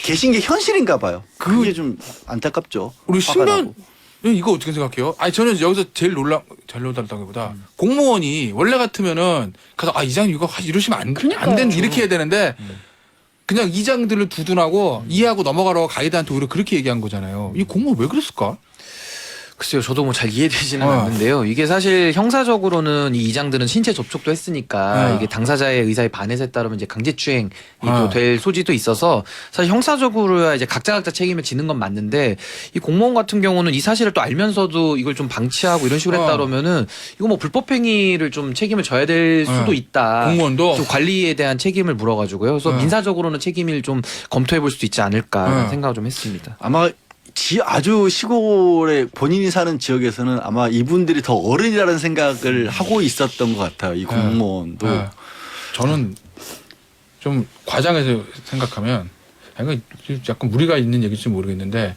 계신 게 현실인가 봐요. 그게 좀 안타깝죠. 우리 화가 신변 나고. 이거 어떻게 생각해요? 저는 여기서 제일 놀랍다기보다 공무원이 원래 같으면은 가서 이장 이거 이러시면 안 된 이렇게 해야 되는데 그냥 이장들을 두둔하고 이해하고 넘어가라고 가이드한테 오히려 그렇게 얘기한 거잖아요. 이 공무원 왜 그랬을까? 글쎄요, 저도 뭐 잘 이해되지는 않는데요. 이게 사실 형사적으로는 이 이장들은 신체 접촉도 했으니까 이게 당사자의 의사에 반해서에 따르면 이제 강제추행이 또 될 소지도 있어서 사실 형사적으로야 이제 각자 책임을 지는 건 맞는데 이 공무원 같은 경우는 이 사실을 또 알면서도 이걸 좀 방치하고 이런 식으로 했다 그러면은 이거 뭐 불법행위를 좀 책임을 져야 될 수도 있다. 공무원도 좀 관리에 대한 책임을 물어가지고요. 그래서 민사적으로는 책임을 좀 검토해 볼 수도 있지 않을까 생각을 좀 했습니다. 아마 아주 시골에 본인이 사는 지역에서는 아마 이분들이 더 어른이라는 생각을 하고 있었던 것 같아요. 이 공무원도. 저는 좀 과장해서 생각하면 약간 무리가 있는 얘기일지 모르겠는데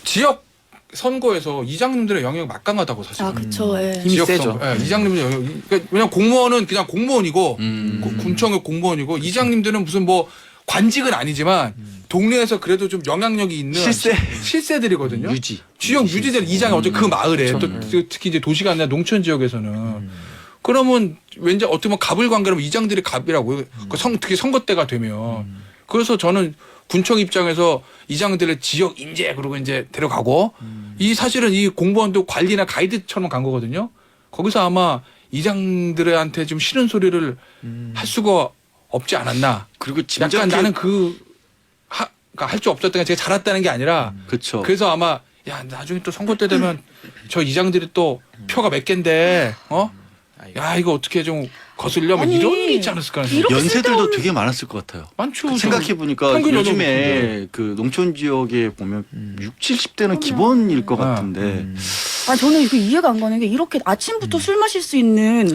지역 선거에서 이장님들의 영향이 막강하다고 사실. 아 그쵸. 예. 힘이 지역 세죠. 선거. 예, 이장님들 영향. 그러니까 왜냐면 공무원은 그냥 공무원이고 군청의 공무원이고 이장님들은 무슨 뭐 관직은 아니지만 동네에서 그래도 좀 영향력이 있는 실세들이거든요. 유지. 지역 유지들 이장이 어째 그 마을에 또 특히 이제 도시가 아니라 농촌 지역에서는 그러면 왠지 어떻게 보면 갑을 관계라면 이장들이 갑이라고 특히 선거 때가 되면 그래서 저는 군청 입장에서 이장들을 지역 인재 그리고 이제 데려가고 이 사실은 이 공무원도 관리나 가이드처럼 간 거거든요. 거기서 아마 이장들한테 좀 싫은 소리를 할 수가 없지 않았나. 그리고 약간 짐작해 나는 할 수 없었던 게 제가 잘했다는 게 아니라 그렇죠. 그래서 아마 야 나중에 또 선거 때 되면 저 이장들이 또 표가 몇 갠데 야 이거 어떻게 좀 거슬려 뭐 아니, 이런 게 있지 않았을까 하는 이렇게 연세들도 쓸데없는- 되게 많았을 것 같아요. 많죠. 생각해 보니까 평균 요즘에 그 농촌 지역에 보면 6, 70대는 기본일 것 같은데 아 저는 이거 이해가 안 가는 게 이렇게 아침부터 술 마실 수 있는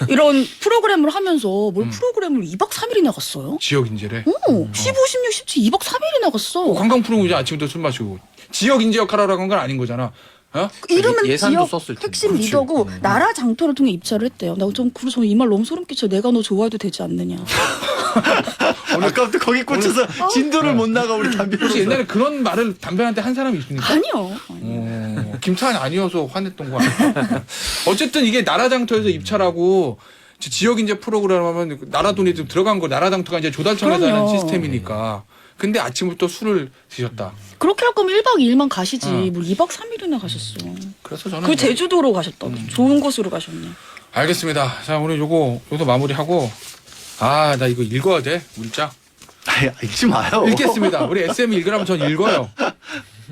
이런 프로그램을 하면서 뭘 프로그램을 2박 3일이나 갔어요? 지역 인재래. 15, 16, 17, 2박 3일이나 갔어. 관광 프로그램 이제 아침부터 술 마시고 지역 인재 역할하라고 한 건 아닌 거잖아. 어? 이름은 예산도 지역 썼을 텐데. 핵심 그렇지. 리더고 나라 장터를 통해 입찰을 했대요. 나 좀 그래서 저는 이 말 너무 소름 끼쳐. 내가 너 좋아해도 되지 않느냐. 아까부터 거기 꽂혀서 진도를 못 나가 우리 담배 혹시 옛날에 그런 말을 담배한테 한 사람이 있습니까? 아니요. 김찬이 아니어서 화냈던 거 아니야? 어쨌든 이게 나라장터에서 입찰하고 지역 인재 프로그램 하면 나라 돈이 좀 들어간 거 나라장터가 이제 조달청에서 하는 그럼요. 시스템이니까. 근데 아침부터 술을 드셨다. 그렇게 할 거면 1박 2일만 가시지. 어. 뭐 2박 3일이나 가셨어. 그래서 저는 그 뭐- 제주도로 가셨다. 좋은 곳으로 가셨네. 알겠습니다. 자 오늘 요거 마무리하고 나 이거 읽어야 돼 문자. 아니, 읽지 마요. 읽겠습니다. 우리 SM이 읽으라면 전 읽어요.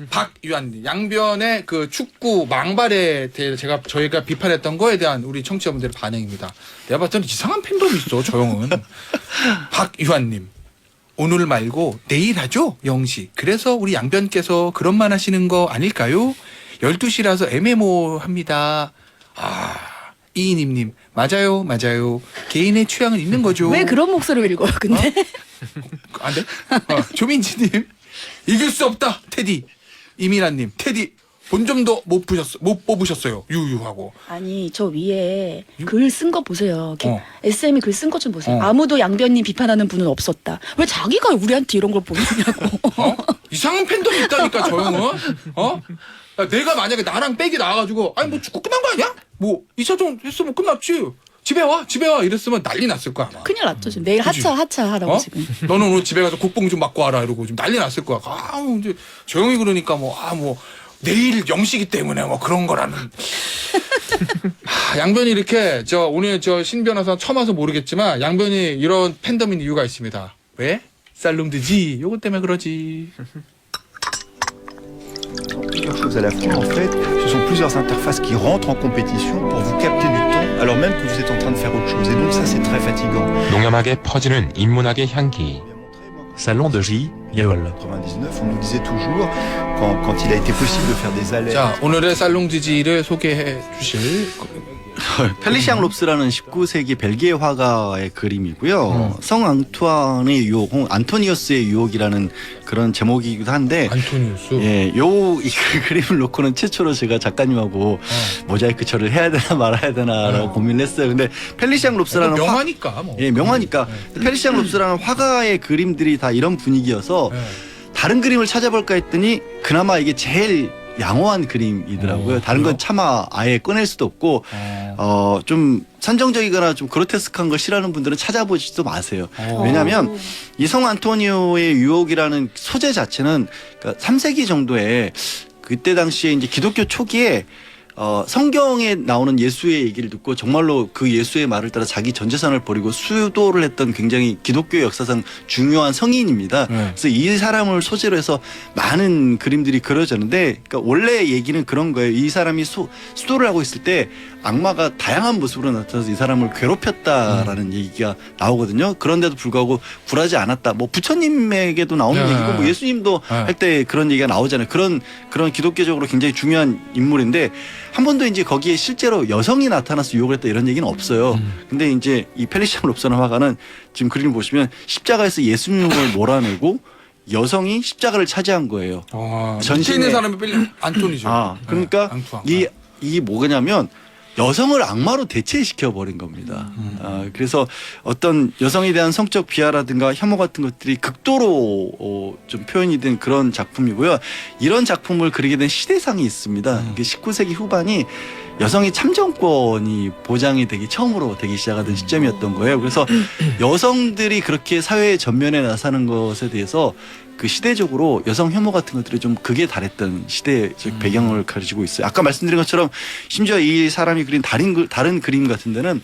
박유한 양변의 그 축구 망발에 대해 저희가 비판했던 거에 대한 우리 청취자분들의 반응입니다. 내가 봤을 때는 이상한 팬덤이 있어 저 형은. 박유한님 오늘 말고 내일 하죠 0시. 그래서 우리 양변께서 그런 말 하시는 거 아닐까요? 12시라서 애매모호합니다. 이인임님 맞아요. 개인의 취향은 있는 거죠. 왜 그런 목소리를 읽어요, 근데? 안 돼? 조민지님 이길 수 없다 테디. 이민아님 테디 본점도 못 뽑으셨어요 유유하고. 아니, 저 위에 글 쓴 거 보세요. SM이 글 쓴 거 좀 보세요. 어. 아무도 양변님 비판하는 분은 없었다. 왜 자기가 우리한테 이런 걸 보내냐고. 이상한 팬덤이 있다니까 저 형은. 야, 내가 만약에 나랑 백이 나와가지고 아니 뭐 축구 끝난 거 아니야? 뭐 2차전 했으면 끝났지. 집에 와 이랬으면 난리 났을 거야 아마. 큰일 났죠, 지금. 내일 그치? 하차 하라고 지금. 너는 오늘 집에 가서 국뽕 좀 맞고 와라 이러고 좀 난리 났을 거야. 이제 저 형이 그러니까 내일 0시기 때문에 뭐 그런 거라는. 양변이 이렇게 오늘 신 변호사 처음 와서 모르겠지만 양변이 이런 팬덤인 이유가 있습니다. 왜? 살롱드지. 요것 때문에 그러지. Plusieurs choses à la fois, en fait, ce sont plusieurs interfaces qui rentrent en compétition pour vous capter du temps, alors même que vous êtes en train de faire autre chose. Et donc ça, c'est très fatigant. 농염하게 퍼지는 인문학의 향기. Salon de J. En 99, on nous disait toujours, quand il a été possible de faire des alertes. 자, 오늘의 살롱드지를 소개해 주실 펠리시앙 롭스라는 19세기 벨기에 화가의 그림이고요. 성 앙투안의 유혹, 안토니우스의 유혹이라는 그런 제목이기도 한데 안토니우스. 이 그림을 놓고는 최초로 제가 작가님하고 모자이크 처리를 해야 되나 말아야 되나라고 고민을 했어요. 근데 펠리시앙 롭스라는 명화니까 뭐. 명화니까 펠리시앙 롭스라는 화가의 그림들이 다 이런 분위기여서 다른 그림을 찾아볼까 했더니 그나마 이게 제일 양호한 그림이더라고요. 다른 건 차마 아예 꺼낼 수도 없고 좀 선정적이거나 좀 그로테스크한 걸 싫어하는 분들은 찾아보지도 마세요. 왜냐하면 이 성 안토니오의 유혹이라는 소재 자체는 그러니까 3세기 정도에 그때 당시에 이제 기독교 초기에 성경에 나오는 예수의 얘기를 듣고 정말로 그 예수의 말을 따라 자기 전 재산을 버리고 수도를 했던 굉장히 기독교 역사상 중요한 성인입니다. 그래서 이 사람을 소재로 해서 많은 그림들이 그려졌는데, 그러니까 원래 얘기는 그런 거예요. 이 사람이 수도를 하고 있을 때 악마가 다양한 모습으로 나타나서 이 사람을 괴롭혔다라는 얘기가 나오거든요. 그런데도 불구하고 굴하지 않았다. 뭐 부처님에게도 나오는 얘기고, 뭐 예수님도 할 때 그런 얘기가 나오잖아요. 그런 기독교적으로 굉장히 중요한 인물인데 한 번도 이제 거기에 실제로 여성이 나타나서 유혹을 했다 이런 얘기는 없어요. 근데 이제 이 펠리시앙 롭스라는 화가는 지금 그림을 보시면 십자가에서 예수님을 몰아내고 여성이 십자가를 차지한 거예요. 전신 있는 사람이 빌리 안토니죠. 그러니까 네, 이 뭐냐면 여성을 악마로 대체시켜 버린 겁니다. 그래서 어떤 여성에 대한 성적 비하라든가 혐오 같은 것들이 극도로 좀 표현이 된 그런 작품이고요. 이런 작품을 그리게 된 시대상이 있습니다. 이게 19세기 후반이 여성의 참정권이 보장이 처음으로 되기 시작하던 시점이었던 거예요. 그래서 여성들이 그렇게 사회의 전면에 나서는 것에 대해서 그 시대적으로 여성 혐오 같은 것들이 좀 극에 달했던 시대적 배경을 가지고 있어요. 아까 말씀드린 것처럼 심지어 이 사람이 그린 다른 그림 같은 데는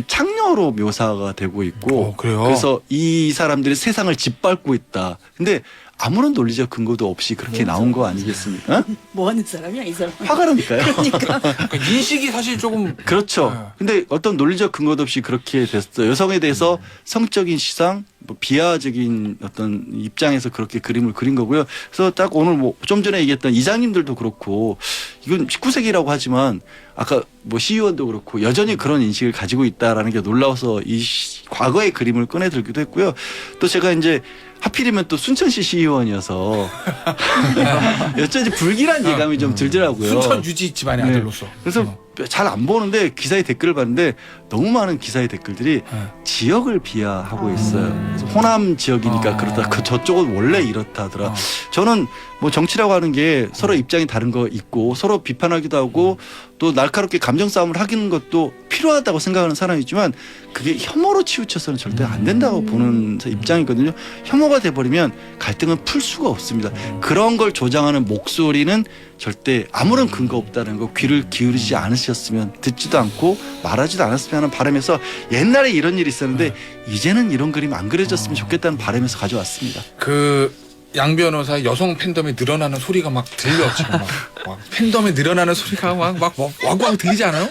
창녀로 묘사가 되고 있고 그래요? 그래서 이 사람들이 세상을 짓밟고 있다. 근데 아무런 논리적 근거도 없이 그렇게 나온 거 아니겠습니까? 뭐 하는 사람이야 이 사람? 화가라니까요. 그러니까 인식이 사실 조금 그렇죠. 근데 어떤 논리적 근거도 없이 그렇게 됐어요. 여성에 대해서 성적인 시상, 뭐 비하적인 어떤 입장에서 그렇게 그림을 그린 거고요. 그래서 딱 오늘 뭐 좀 전에 얘기했던 이장님들도 그렇고 이건 19세기라고 하지만 아까 뭐 시의원도 그렇고 여전히 그런 인식을 가지고 있다라는 게 놀라워서 이 과거의 그림을 꺼내 들기도 했고요. 또 제가 이제 하필이면 또 순천시 시의원이어서 어쩐지 불길한 예감이 좀 들더라고요. 순천 유지 집안의 네. 아들로서. 그래서 잘 안 보는데 기사의 댓글을 봤는데 너무 많은 기사의 댓글들이 지역을 비하하고 있어요. 그래서 호남 지역이니까 그렇다. 그 저쪽은 원래 이렇다 하더라. 저는 뭐 정치라고 하는 게 서로 입장이 다른 거 있고 서로 비판하기도 하고 또 날카롭게 감정 싸움을 하는 것도 필요하다고 생각하는 사람이지만 그게 혐오로 치우쳐서는 절대 안 된다고 보는 입장이거든요. 혐오가 돼버리면 갈등은 풀 수가 없습니다. 그런 걸 조장하는 목소리는 절대 아무런 근거 없다는 거 귀를 기울이지 않으셨으면 듣지도 않고 말하지도 않았으면 하는 바람에서 옛날에 이런 일이 있었는데 이제는 이런 그림 안 그려졌으면 좋겠다는 바람에서 가져왔습니다. 양 변호사의 여성 팬덤이 늘어나는 소리가 막 들려 지금 막 팬덤이 늘어나는 소리가 막 와구와구 들리지 않아요?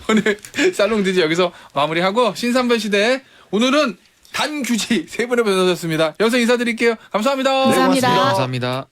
오늘 살롱 드지 여기서 마무리하고 신삼번 시대 오늘은 단규지 세 분의 변호사였습니다. 여기서 인사드릴게요. 감사합니다. 감사합니다. 감사합니다.